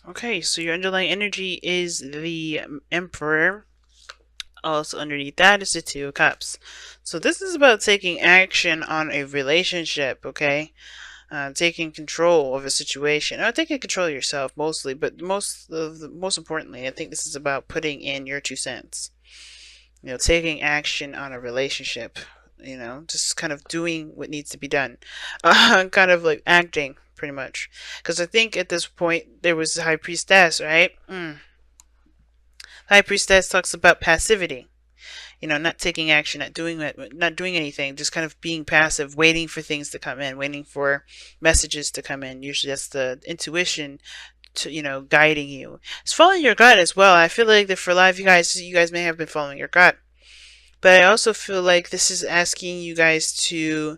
Okay, so your underlying energy is the Emperor. Also underneath that is the Two of Cups. So this is about taking action on a relationship, okay? Taking control of a situation, or taking control of yourself mostly, but most importantly, I think this is about putting in your 2 cents. Taking action on a relationship. Just kind of doing what needs to be done, kind of like acting, pretty much. Because I think at this point there was the High Priestess, right? High Priestess talks about passivity. Not taking action, not doing anything, just kind of being passive, waiting for things to come in, waiting for messages to come in. Usually that's the intuition to, guiding you. It's following your gut as well. I feel like that for a lot of you guys may have been following your gut. But I also feel like this is asking you guys to,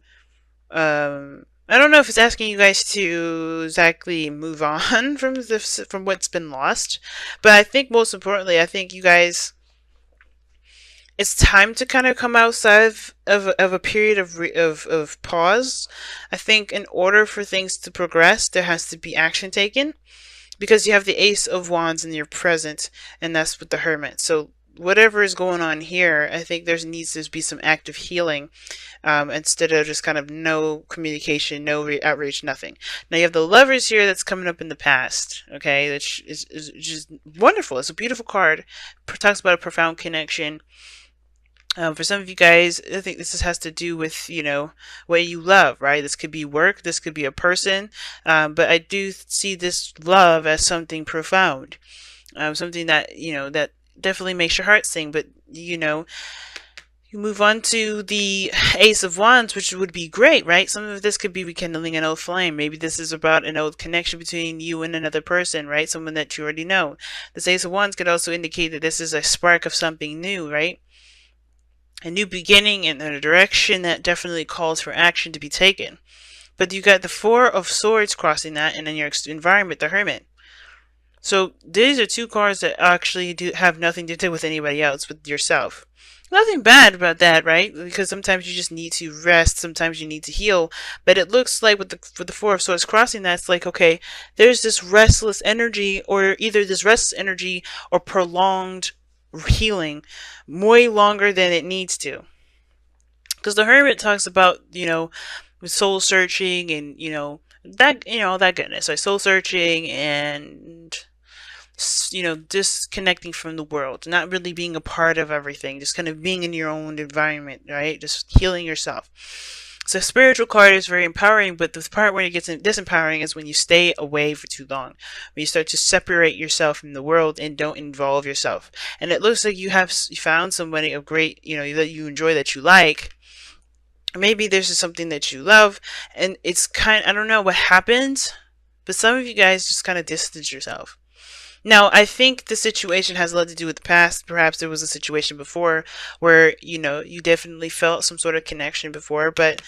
I don't know if it's asking you guys to exactly move on from what's been lost, but I think most importantly, I think you guys, it's time to kind of come outside of a period of pause. I think in order for things to progress, there has to be action taken because you have the Ace of Wands in your present, and that's with the Hermit. So whatever is going on here, I think there needs to be some active healing, instead of just kind of no communication, no outreach, nothing. Now you have the Lovers here that's coming up in the past, okay, that is just wonderful. It's a beautiful card. It talks about a profound connection. For some of you guys, I think this has to do with, what you love, right? This could be work, this could be a person, but I do see this love as something profound, something that, that definitely makes your heart sing. But, you move on to the Ace of Wands, which would be great, right? Some of this could be rekindling an old flame. Maybe this is about an old connection between you and another person, right? Someone that you already know. This Ace of Wands could also indicate that this is a spark of something new, right? A new beginning in a direction that definitely calls for action to be taken. But you got the Four of Swords crossing that, and then your environment, the Hermit. So these are two cards that actually do have nothing to do with anybody else, with yourself. Nothing bad about that, right? Because sometimes you just need to rest, sometimes you need to heal. But it looks like with the Four of Swords crossing that, it's like, okay, there's this restless energy, or either this restless energy or prolonged healing way longer than it needs to. Because the Hermit talks about, soul searching and, all that goodness. Like soul searching and, disconnecting from the world, not really being a part of everything, just kind of being in your own environment, right? Just healing yourself. So spiritual card is very empowering, but the part where it gets disempowering is when you stay away for too long. When you start to separate yourself from the world and don't involve yourself. And it looks like you found somebody of great, that you enjoy, that you like. Maybe this is something that you love, and it's I don't know what happens, but some of you guys just kind of distance yourself. Now, I think the situation has a lot to do with the past. Perhaps there was a situation before where, you definitely felt some sort of connection before, but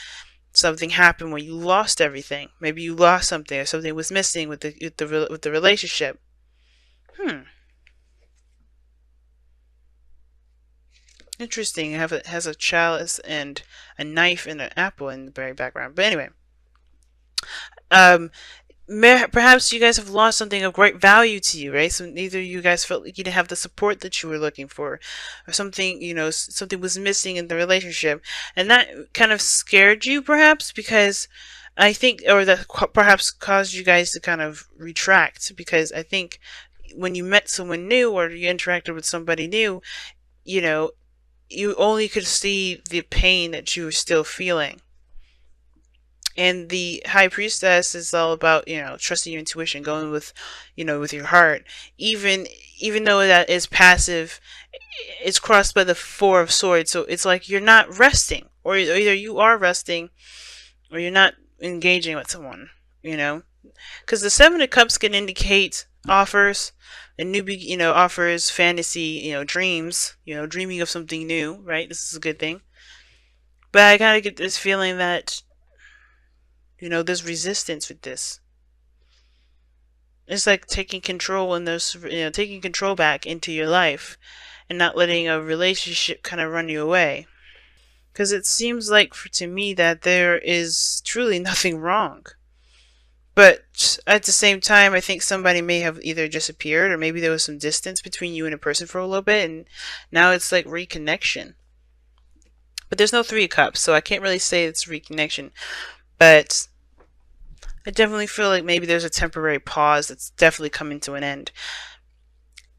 something happened where you lost everything. Maybe you lost something, or something was missing with the relationship. Interesting. It has a chalice and a knife and an apple in the very background. But anyway, um, perhaps you guys have lost something of great value to you, right? So neither you guys felt like you didn't have the support that you were looking for, or something, something was missing in the relationship, and that kind of scared you, perhaps, because I think, or that perhaps caused you guys to kind of retract, because I think when you met someone new or you interacted with somebody new, you know, you only could see the pain that you were still feeling. And the High Priestess is all about, trusting your intuition, going with, with your heart. Even though that is passive, it's crossed by the Four of Swords. So it's like you're not resting, or either you are resting, or you're not engaging with someone. Because the Seven of Cups can indicate offers, a new, offers, fantasy, dreams, dreaming of something new, right? This is a good thing. But I kind of get this feeling that, there's resistance with this. It's like taking control in those, taking control back into your life and not letting a relationship kind of run you away. Because it seems like to me that there is truly nothing wrong. But at the same time, I think somebody may have either disappeared or maybe there was some distance between you and a person for a little bit, and now it's like reconnection. But there's no three cups, so I can't really say it's reconnection. But I definitely feel like maybe there's a temporary pause that's definitely coming to an end.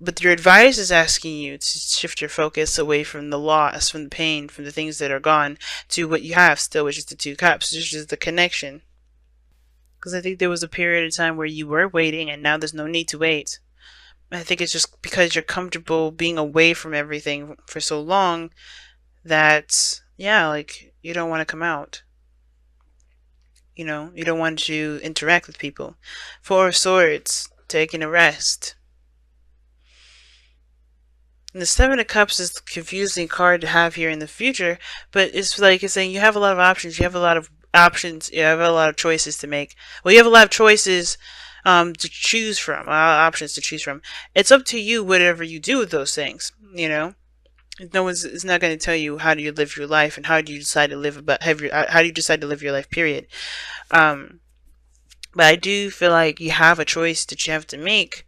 But your advice is asking you to shift your focus away from the loss, from the pain, from the things that are gone, to what you have still, which is the two cups, which is the connection. Because I think there was a period of time where you were waiting, and now there's no need to wait. I think it's just because you're comfortable being away from everything for so long that, yeah, like, you don't want to come out. You don't want to interact with people. Four of Swords, taking a rest. And the Seven of Cups is a confusing card to have here in the future, but it's like it's saying you have a lot of options. You have a lot of options. You have a lot of choices to make. Well, you have a lot of choices to choose from, options to choose from. It's up to you whatever you do with those things. No one's is not going to tell you how do you live your life and how do you decide to live how do you decide to live your life. Period. Um, but I do feel like you have a choice that you have to make.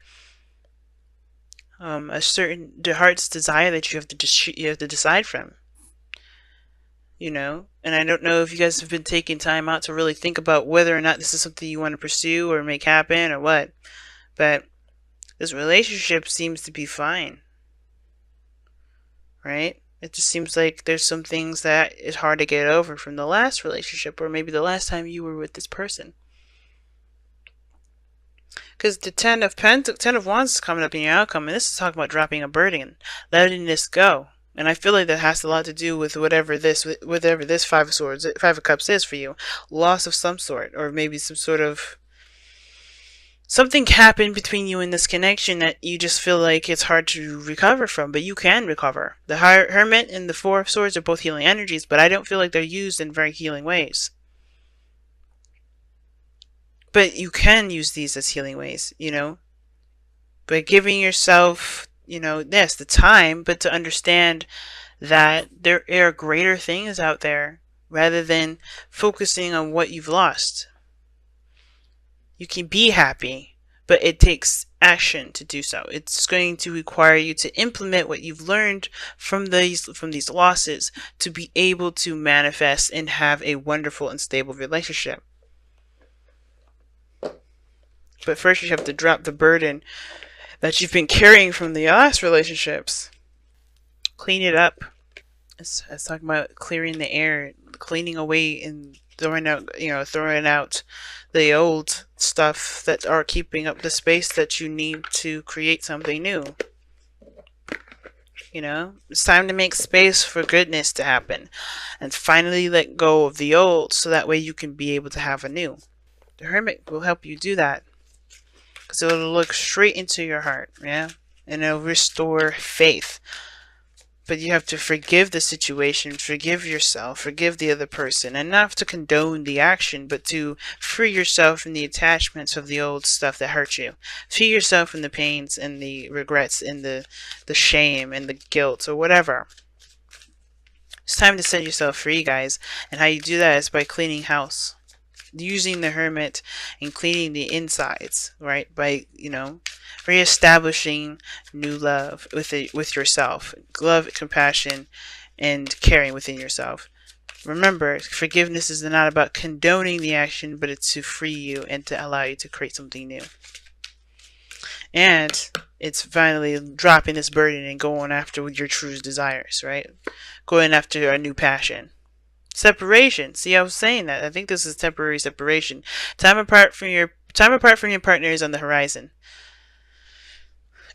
A certain the heart's desire that you have to decide from. And I don't know if you guys have been taking time out to really think about whether or not this is something you want to pursue or make happen or what. But this relationship seems to be fine, right? It just seems like there's some things that is hard to get over from the last relationship or maybe the last time you were with this person. Because the Ten of Wands is coming up in your outcome, and this is talking about dropping a burden, letting this go. And I feel like that has a lot to do with whatever this Five of Swords, Five of Cups is for you. Loss of some sort, or maybe some sort of something happened between you and this connection that you just feel like it's hard to recover from, but you can recover. The Hermit and the Four of Swords are both healing energies, but I don't feel like they're used in very healing ways. But you can use these as healing ways, by giving yourself, yes, the time, but to understand that there are greater things out there rather than focusing on what you've lost. You can be happy, but it takes action to do so. It's going to require you to implement what you've learned from these losses to be able to manifest and have a wonderful and stable relationship. But first you have to drop the burden that you've been carrying from the last relationships. Clean it up. It's talking about clearing the air, cleaning away and throwing out the old stuff that are keeping up the space that you need to create something new. It's time to make space for goodness to happen and finally let go of the old so that way you can be able to have a new. The Hermit will help you do that. Because it'll look straight into your heart, yeah? And it'll restore faith. But you have to forgive the situation, forgive yourself, forgive the other person, and not to condone the action, but to free yourself from the attachments of the old stuff that hurt you. Free yourself from the pains and the regrets and the shame and the guilt or whatever. It's time to set yourself free, guys. And how you do that is by cleaning house. Using the Hermit and cleaning the insides, right? By reestablishing new love with yourself, love, compassion, and caring within yourself. Remember, forgiveness is not about condoning the action, but it's to free you and to allow you to create something new. And it's finally dropping this burden and going after your true desires, right? Going after a new passion. Separation. See, I was saying that. I think this is temporary separation. Time apart from your partner is on the horizon.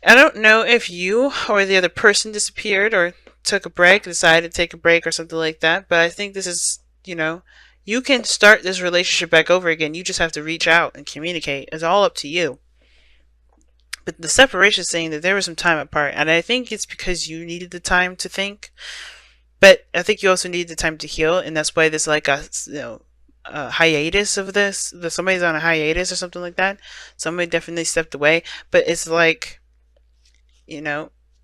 I don't know if you or the other person disappeared or took a break, decided to take a break or something like that, but I think this is, you can start this relationship back over again. You just have to reach out and communicate. It's all up to you. But the separation is saying that there was some time apart, and I think it's because you needed the time to think. But I think you also need the time to heal, and that's why there's like a hiatus of this. Somebody's on a hiatus or something like that. Somebody definitely stepped away, but it's like,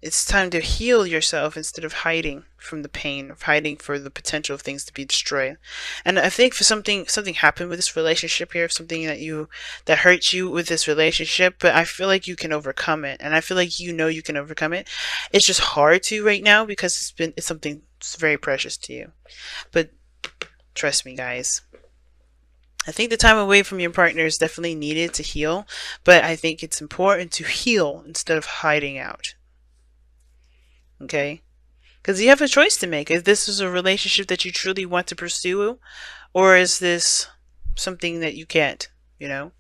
It's time to heal yourself instead of hiding from the pain, of hiding for the potential of things to be destroyed. And I think for something happened with this relationship here, something that hurts you with this relationship, but I feel like you can overcome it, and I feel like you can overcome it. It's just hard to right now because it's something that's very precious to you. But trust me, guys. I think the time away from your partner is definitely needed to heal, but I think it's important to heal instead of hiding out. Okay? Because you have a choice to make. If this is a relationship that you truly want to pursue, or is this something that you can't, you know?